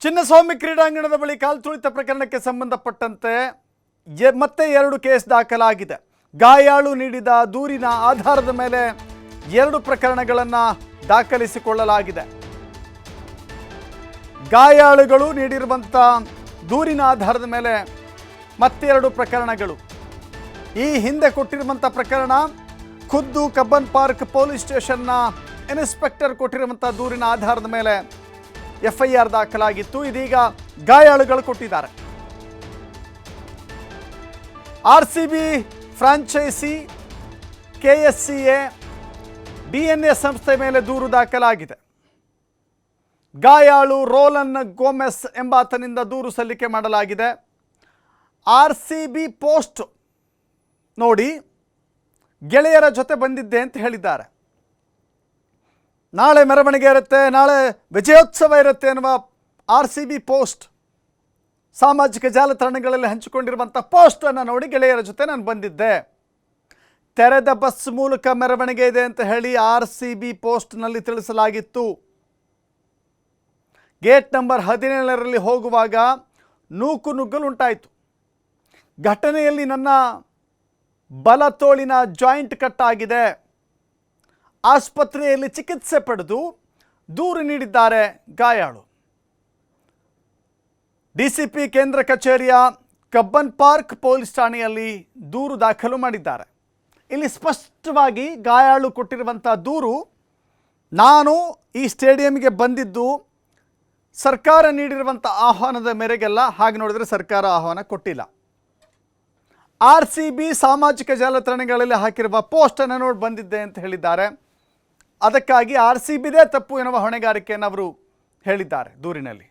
ಚಿನ್ನಸ್ವಾಮಿ ಕ್ರೀಡಾಂಗಣದ ಬಳಿ ಕಾಲ್ತುಳಿತ ಪ್ರಕರಣಕ್ಕೆ ಸಂಬಂಧಪಟ್ಟಂತೆ ಮತ್ತೆ 2 ಕೇಸ್ ದಾಖಲಾಗಿದೆ. ಗಾಯಾಳು ನೀಡಿದ ದೂರಿನ ಆಧಾರದ ಮೇಲೆ 2 ಪ್ರಕರಣಗಳನ್ನು ದಾಖಲಿಸಿಕೊಳ್ಳಲಾಗಿದೆ. ಗಾಯಾಳುಗಳು ನೀಡಿರುವಂತ ದೂರಿನ ಆಧಾರದ ಮೇಲೆ ಮತ್ತೆ 2 ಪ್ರಕರಣಗಳು. ಈ ಹಿಂದೆ ಕೊಟ್ಟಿರುವಂತ ಪ್ರಕರಣ ಖುದ್ದು ಕಬ್ಬನ್ ಪಾರ್ಕ್ ಪೊಲೀಸ್ ಸ್ಟೇಷನ್ನ ಇನ್ಸ್ಪೆಕ್ಟರ್ ಕೊಟ್ಟಿರುವಂತ ದೂರಿನ ಆಧಾರದ ಮೇಲೆ FIR ದಾಖಲಾಗಿತ್ತು. ಇದೀಗ ಗಾಯಾಳುಗಳು ಕೊಟ್ಟಿದ್ದಾರೆ. RCB ಫ್ರಾಂಚೈಸಿ KSCA DNA ಸಂಸ್ಥೆ ಮೇಲೆ ದೂರು ದಾಖಲಾಗಿದೆ. ಗಾಯಾಳು ರೋಲನ್ ಗೋಮೆಸ್ ಎಂಬಾತನಿಂದ ದೂರು ಸಲ್ಲಿಕೆ ಮಾಡಲಾಗಿದೆ. RCB ಪೋಸ್ಟ್ ನೋಡಿ ಗೆಳೆಯರ ಜೊತೆ ಬಂದಿದ್ದೆ ಅಂತ ಹೇಳಿದ್ದಾರೆ. ನಾಳೆ ಮೆರವಣಿಗೆ ಇರುತ್ತೆ, ನಾಳೆ ವಿಜಯೋತ್ಸವ ಇರುತ್ತೆ ಎನ್ನುವ RCB ಪೋಸ್ಟ್ ಸಾಮಾಜಿಕ ಜಾಲತಾಣಗಳಲ್ಲಿ ಹಂಚಿಕೊಂಡಿರುವಂಥ ಪೋಸ್ಟನ್ನು ನೋಡಿ ಗೆಳೆಯರ ಜೊತೆ ನಾನು ಬಂದಿದ್ದೆ, ತೆರೆದ ಬಸ್ ಮೂಲಕ ಮೆರವಣಿಗೆ ಇದೆ ಅಂತ ಹೇಳಿ RCB ಪೋಸ್ಟ್ನಲ್ಲಿ ತಿಳಿಸಲಾಗಿತ್ತು. ಗೇಟ್ ನಂಬರ್ 17ರಲ್ಲಿ ಹೋಗುವಾಗ ನುಗ್ಗಲುಂಟಾಯಿತು. ಘಟನೆಯಲ್ಲಿ ನನ್ನ ಬಲ ತೋಳಿನ ಜಾಯಿಂಟ್ ಕಟ್ ಆಗಿದೆ. ಆಸ್ಪತ್ರೆಯಲ್ಲಿ ಚಿಕಿತ್ಸೆ ಪಡೆದು ದೂರು ನೀಡಿದ್ದಾರೆ ಗಾಯಾಳು. DCP ಕೇಂದ್ರ ಕಚೇರಿಯ ಕಬ್ಬನ್ ಪಾರ್ಕ್ ಪೊಲೀಸ್ ಠಾಣೆಯಲ್ಲಿ ದೂರು ದಾಖಲು ಮಾಡಿದ್ದಾರೆ. ಇಲ್ಲಿ ಸ್ಪಷ್ಟವಾಗಿ ಗಾಯಾಳು ಕೊಟ್ಟಿರುವಂಥ ದೂರು, ನಾನು ಈ ಸ್ಟೇಡಿಯಂಗೆ ಬಂದಿದ್ದು ಸರ್ಕಾರ ನೀಡಿರುವಂಥ ಆಹ್ವಾನದ ಮೇರೆಗೆಲ್ಲ. ಹಾಗೆ ನೋಡಿದರೆ ಸರ್ಕಾರ ಆಹ್ವಾನ ಕೊಟ್ಟಿಲ್ಲ. RCB ಸಾಮಾಜಿಕ ಜಾಲತಾಣಗಳಲ್ಲಿ ಹಾಕಿರುವ ಪೋಸ್ಟನ್ನು ನೋಡಿ ಬಂದಿದ್ದೆ ಅಂತ ಹೇಳಿದ್ದಾರೆ. ಅದಕ್ಕಾಗಿ RCBದೇ ತಪ್ಪು ಎನ್ನುವ ಹೊಣೆಗಾರಿಕೆಯನ್ನು ಅವರು ಹೇಳಿದ್ದಾರೆ ದೂರಿನಲ್ಲಿ.